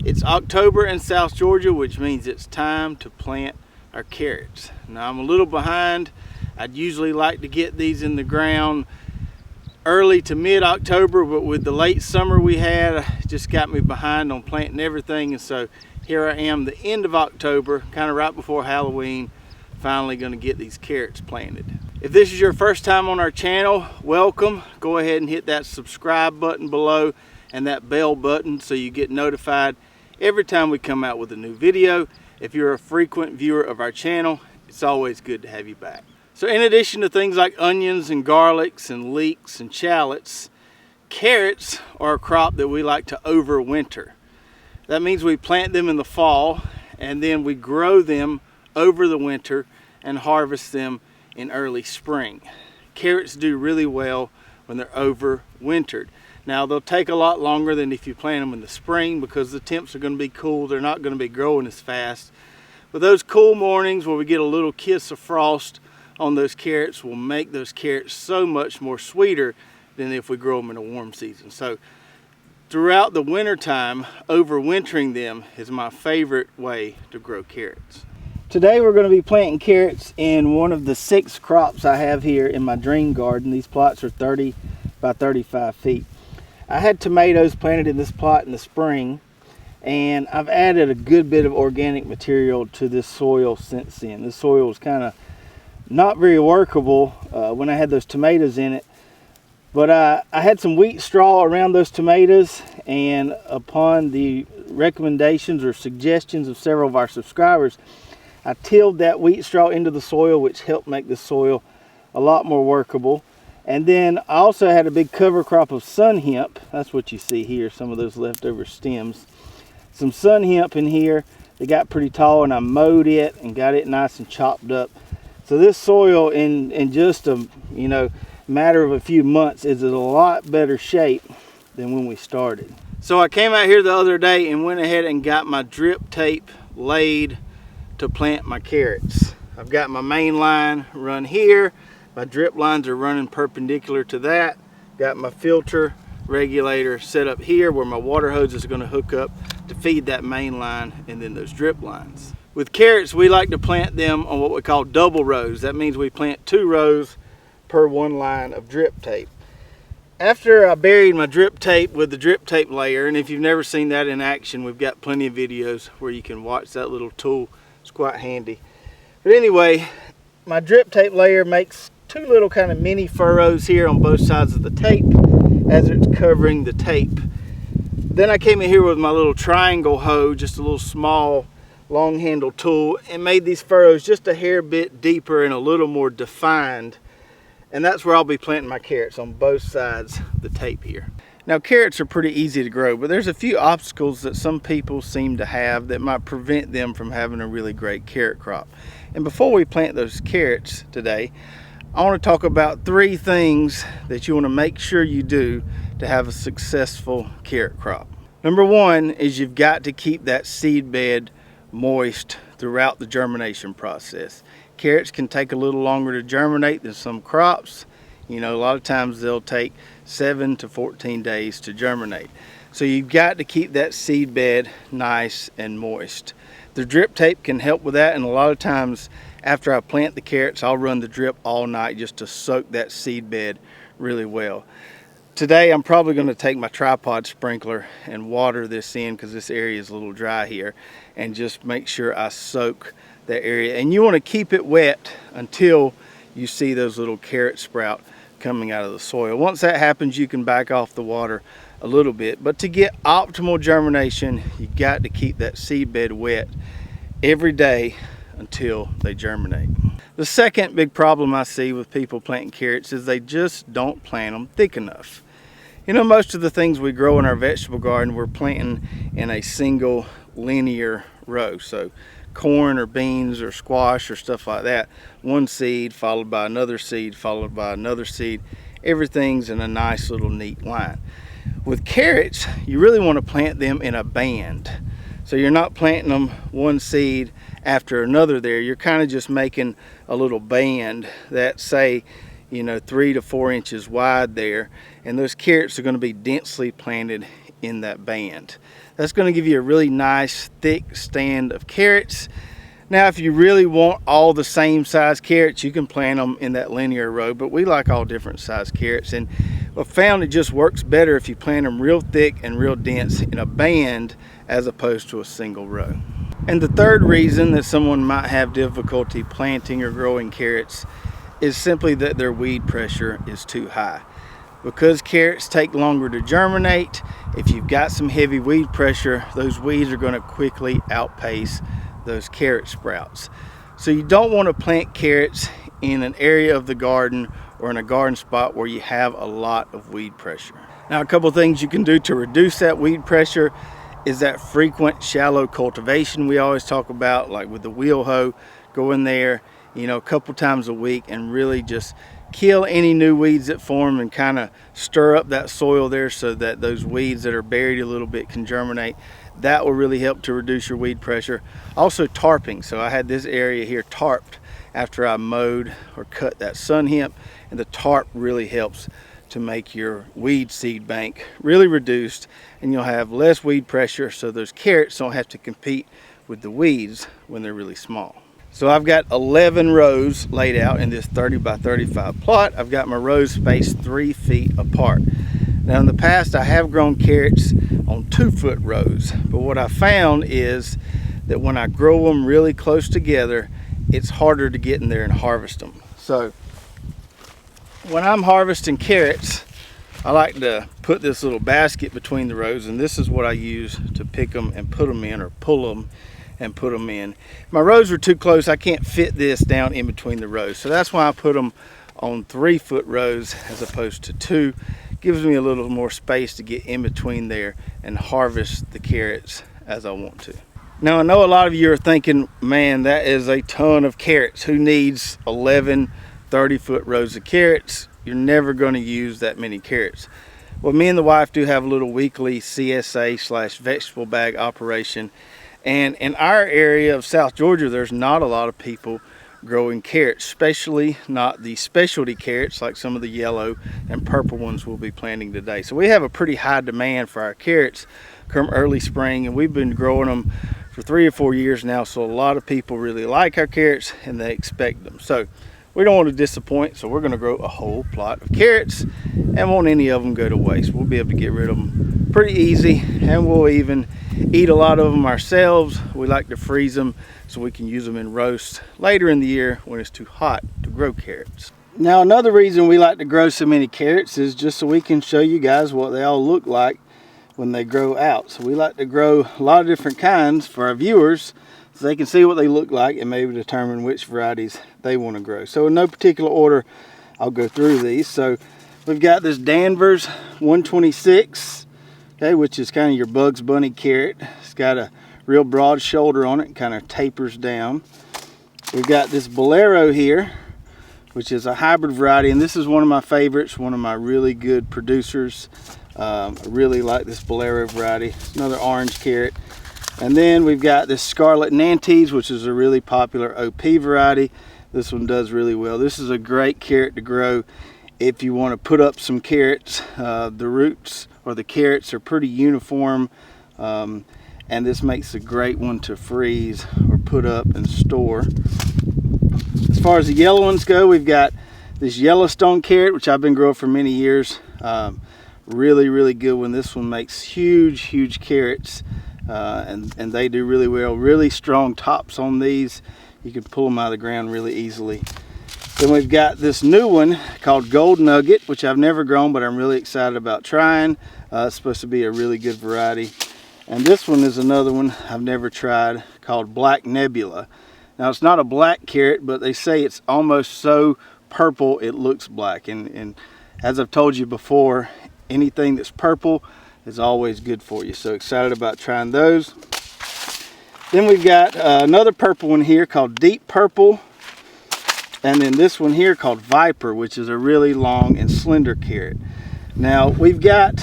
It's October in South Georgia, which means it's time to plant our carrots. Now I'm a little behind. I'd usually like to get these in the ground early to mid-October, but with the late summer we had, it just got me behind on planting everything. And so here I am, the end of October, kind of right before Halloween, finally going to get these carrots planted. If this is your first time on our channel, welcome. Go ahead and hit that subscribe button below and that bell button so you get notified every time we come out with a new video. If you're a frequent viewer of our channel, it's always good to have you back. So in addition to things like onions and garlics and leeks and shallots, carrots are a crop that we like to overwinter. That means we plant them in the fall and then we grow them over the winter and harvest them in early spring. Carrots do really well when they're overwintered. Now they'll take a lot longer than if you plant them in the spring because the temps are going to be cool. They're not going to be growing as fast. But those cool mornings where we get a little kiss of frost on those carrots will make those carrots so much more sweeter than if we grow them in a warm season. So throughout the winter time, overwintering them is my favorite way to grow carrots. Today we're going to be planting carrots in one of the 6 crops I have here in my dream garden. These plots are 30 by 35 feet. I had tomatoes planted in this plot in the spring, and I've added a good bit of organic material to this soil since then. This soil was kind of not very workable when I had those tomatoes in it, but I had some wheat straw around those tomatoes, and upon the recommendations or suggestions of several of our subscribers, I tilled that wheat straw into the soil, which helped make the soil a lot more workable. And then I also had a big cover crop of sun hemp. That's what you see here, some of those leftover stems. Some sun hemp in here. They got pretty tall, and I mowed it and got it nice and chopped up. So this soil in just a matter of a few months is in a lot better shape than when we started. So I came out here the other day and went ahead and got my drip tape laid to plant my carrots. I've got my main line run here. My drip lines are running perpendicular to that. Got my filter regulator set up here where my water hose is going to hook up to feed that main line and then those drip lines. With carrots, we like to plant them on what we call double rows. That means we plant 2 rows per 1 line of drip tape. After I buried my drip tape with the drip tape layer, and if you've never seen that in action, we've got plenty of videos where you can watch that little tool. It's quite handy. But anyway, my drip tape layer makes 2 little kind of mini furrows here on both sides of the tape as it's covering the tape. Then I came in here with my little triangle hoe, just a little small long handle tool, and made these furrows just a hair bit deeper and a little more defined. And that's where I'll be planting my carrots, on both sides of the tape here. Now carrots are pretty easy to grow, but there's a few obstacles that some people seem to have that might prevent them from having a really great carrot crop. And before we plant those carrots today, I want to talk about 3 things that you want to make sure you do to have a successful carrot crop. Number 1 is you've got to keep that seed bed moist throughout the germination process. Carrots can take a little longer to germinate than some crops. You know, a lot of times they'll take 7 to 14 days to germinate. So you've got to keep that seed bed nice and moist. The drip tape can help with that, and a lot of times after I plant the carrots, I'll run the drip all night just to soak that seed bed really well. Today I'm probably going to take my tripod sprinkler and water this in because this area is a little dry here, and just make sure I soak that area. And you want to keep it wet until you see those little carrot sprout coming out of the soil. Once that happens, you can back off the water a little bit. But to get optimal germination, you got to keep that seed bed wet every day until they germinate. The second big problem I see with people planting carrots is they just don't plant them thick enough. You know, most of the things we grow in our vegetable garden, we're planting in a single linear row. So corn or beans or squash or stuff like that, 1 seed followed by another seed followed by another seed. Everything's in a nice little neat line. With carrots, you really want to plant them in a band. So you're not planting them 1 seed after another there. You're kind of just making a little band that, say, 3 to 4 inches wide there. And those carrots are going to be densely planted in that band. That's going to give you a really nice thick stand of carrots. Now if you really want all the same size carrots, you can plant them in that linear row, but we like all different size carrots, and I found it just works better if you plant them real thick and real dense in a band as opposed to a single row. And the third reason that someone might have difficulty planting or growing carrots is simply that their weed pressure is too high. Because carrots take longer to germinate, if you've got some heavy weed pressure, those weeds are going to quickly outpace those carrot sprouts. So you don't want to plant carrots in an area of the garden or in a garden spot where you have a lot of weed pressure. Now, a couple things you can do to reduce that weed pressure is that frequent shallow cultivation we always talk about, like with the wheel hoe. Go in there, you know, a couple times a week and really just kill any new weeds that form and kind of stir up that soil there so that those weeds that are buried a little bit can germinate. That will really help to reduce your weed pressure. Also tarping. So I had this area here tarped after I mowed or cut that sun hemp, and the tarp really helps to make your weed seed bank really reduced, and you'll have less weed pressure, so those carrots don't have to compete with the weeds when they're really small. So I've got 11 rows laid out in this 30 by 35 plot. I've got my rows spaced 3 feet apart. Now in the past I have grown carrots on 2-foot rows, but what I found is that when I grow them really close together, it's harder to get in there and harvest them. So when I'm harvesting carrots, I like to put this little basket between the rows, and this is what I use to pick them and put them in, or pull them and put them in. My rows are too close, I can't fit this down in between the rows, so that's why I put them on 3-foot rows as opposed to 2. Gives me a little more space to get in between there and harvest the carrots as I want to. Now I know a lot of you are thinking, man, that is a ton of carrots. Who needs 11 30-foot rows of carrots? You're never going to use that many carrots. Well, me and the wife do have a little weekly CSA/vegetable bag operation, and in our area of South Georgia, there's not a lot of people growing carrots, especially not the specialty carrots like some of the yellow and purple ones we'll be planting today. So we have a pretty high demand for our carrots come early spring, and we've been growing them for 3 or 4 years now, so a lot of people really like our carrots and they expect them. So we don't want to disappoint, so we're going to grow a whole plot of carrots and won't any of them go to waste. We'll be able to get rid of them pretty easy, and we'll even eat a lot of them ourselves. We like to freeze them so we can use them in roast later in the year when it's too hot to grow carrots. Now another reason we like to grow so many carrots is just so we can show you guys what they all look like when they grow out. So we like to grow a lot of different kinds for our viewers so they can see what they look like and maybe determine which varieties they want to grow. So in no particular order, I'll go through these. So we've got this Danvers 126, okay, which is kind of your Bugs Bunny carrot. It's got a real broad shoulder on it, kind of tapers down. We've got this Bolero here, which is a hybrid variety, and this is one of my favorites, one of my really good producers. I really like this Bolero variety. It's another orange carrot. And then we've got this Scarlet Nantes, which is a really popular OP variety. This one does really well. This is a great carrot to grow if you want to put up some carrots. The roots or the carrots are pretty uniform, and this makes a great one to freeze or put up and store. As far as the yellow ones go, we've got this Yellowstone carrot, which I've been growing for many years. Really good one. This one makes huge carrots, and they do really well. Really strong tops on these. You can pull them out of the ground really easily. Then we've got this new one called Gold Nugget, which I've never grown, but I'm really excited about trying. It's supposed to be a really good variety. And this one is another one I've never tried, called Black Nebula. Now it's not a black carrot, but they say it's almost so purple it looks black. And as I've told you before, anything that's purple is always good for you. So excited about trying those. Then we've got another purple one here called Deep Purple. And then this one here called Viper, which is a really long and slender carrot. Now we've got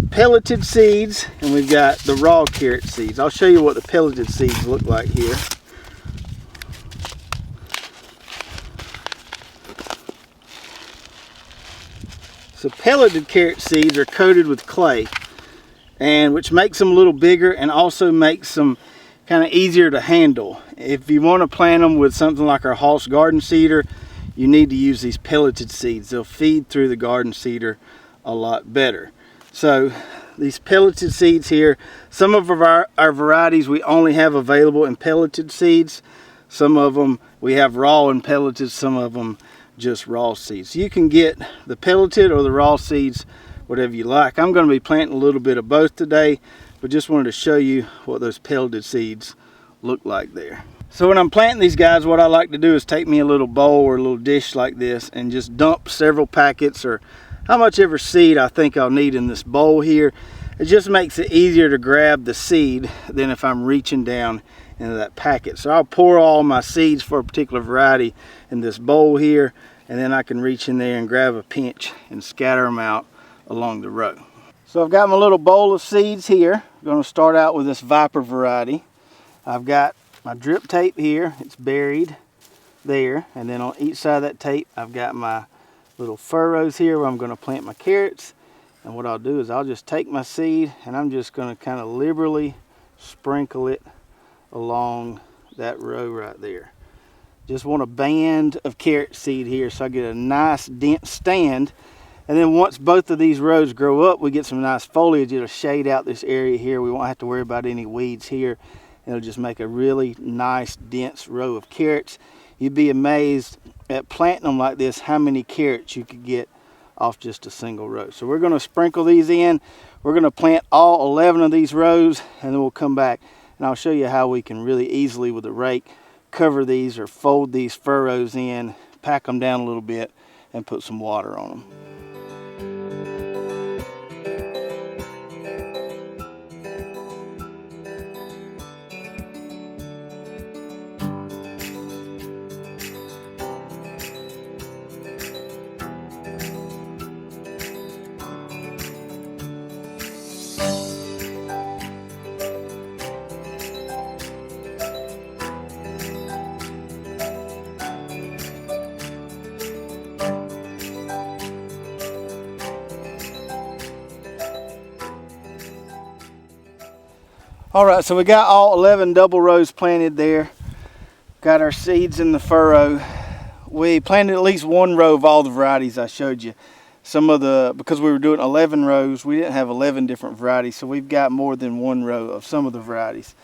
pelleted seeds and we've got the raw carrot seeds. I'll show you what the pelleted seeds look like here. So pelleted carrot seeds are coated with clay, and which makes them a little bigger and also makes them kind of easier to handle. If you want to plant them with something like our Hoss garden cedar, you need to use these pelleted seeds. They'll feed through the garden cedar a lot better. So these pelleted seeds here, some of our varieties we only have available in pelleted seeds. Some of them we have raw and pelleted, some of them just raw seeds. You can get the pelleted or the raw seeds, whatever you like. I'm going to be planting a little bit of both today, but just wanted to show you what those pelleted seeds look like there. So when I'm planting these guys, what I like to do is take me a little bowl or a little dish like this and just dump several packets or how much ever seed I think I'll need in this bowl here. It just makes it easier to grab the seed than if I'm reaching down into that packet. So I'll pour all my seeds for a particular variety in this bowl here, and then I can reach in there and grab a pinch and scatter them out along the row. So I've got my little bowl of seeds here. I'm going to start out with this Viper variety. I've got my drip tape here. It's buried there, and then on each side of that tape I've got my little furrows here where I'm going to plant my carrots. And what I'll do is I'll just take my seed and I'm just going to kind of liberally sprinkle it along that row right there. Just want a band of carrot seed here so I get a nice dense stand. And then once both of these rows grow up, we get some nice foliage. It'll shade out this area here. We won't have to worry about any weeds here. It'll just make a really nice dense row of carrots. You'd be amazed at planting them like this how many carrots you could get off just a single row. So we're going to sprinkle these in. We're going to plant all 11 of these rows, and then we'll come back and I'll show you how we can really easily with a rake cover these or fold these furrows in, pack them down a little bit, and put some water on them. All right, so we got all 11 double rows planted there. Got our seeds in the furrow. We planted at least one row of all the varieties I showed you. Because we were doing 11 rows, we didn't have 11 different varieties, so we've got more than one row of some of the varieties.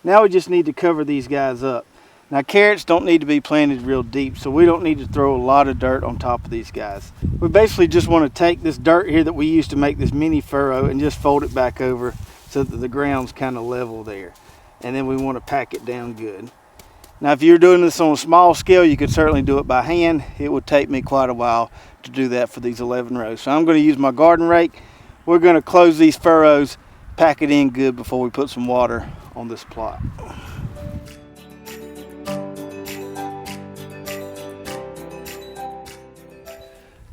Now we just need to cover these guys up. Now carrots don't need to be planted real deep, so we don't need to throw a lot of dirt on top of these guys. We basically just want to take this dirt here that we used to make this mini furrow and just fold it back over so that the ground's kind of level there. And then we want to pack it down good. Now if you're doing this on a small scale, you could certainly do it by hand. It would take me quite a while to do that for these 11 rows. So I'm going to use my garden rake. We're going to close these furrows, pack it in good before we put some water on this plot.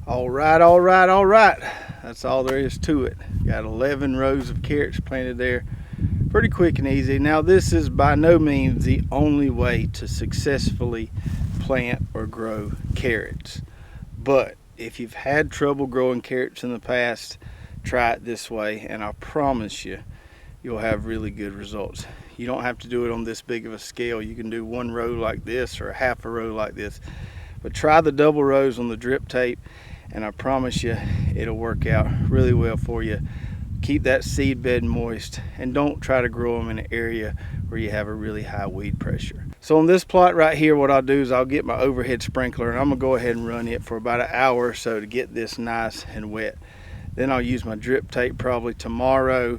All right. That's all there is to it. Got 11 rows of carrots planted there. Pretty quick and easy. Now this is by no means the only way to successfully plant or grow carrots. But if you've had trouble growing carrots in the past, try it this way and I promise you, you'll have really good results. You don't have to do it on this big of a scale. You can do one row like this or half a row like this. But try the double rows on the drip tape and I promise you it'll work out really well for you. Keep that seed bed moist and don't try to grow them in an area where you have a really high weed pressure. So on this plot right here, what I'll do is I'll get my overhead sprinkler and I'm gonna go ahead and run it for about an hour or so to get this nice and wet. Then I'll use my drip tape probably tomorrow.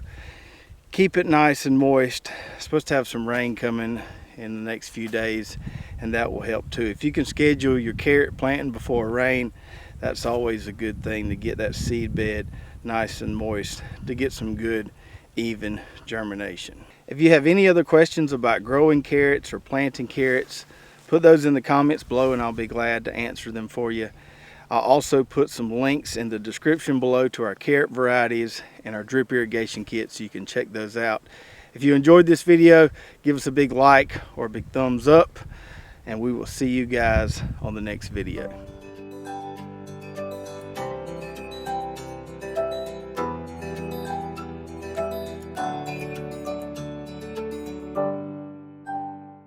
Keep it nice and moist. It's supposed to have some rain coming in the next few days and that will help too. If you can schedule your carrot planting before rain, that's always a good thing to get that seed bed nice and moist to get some good even germination. If you have any other questions about growing carrots or planting carrots, put those in the comments below and I'll be glad to answer them for you. I'll also put some links in the description below to our carrot varieties and our drip irrigation kit so you can check those out. If you enjoyed this video, give us a big like or a big thumbs up and we will see you guys on the next video.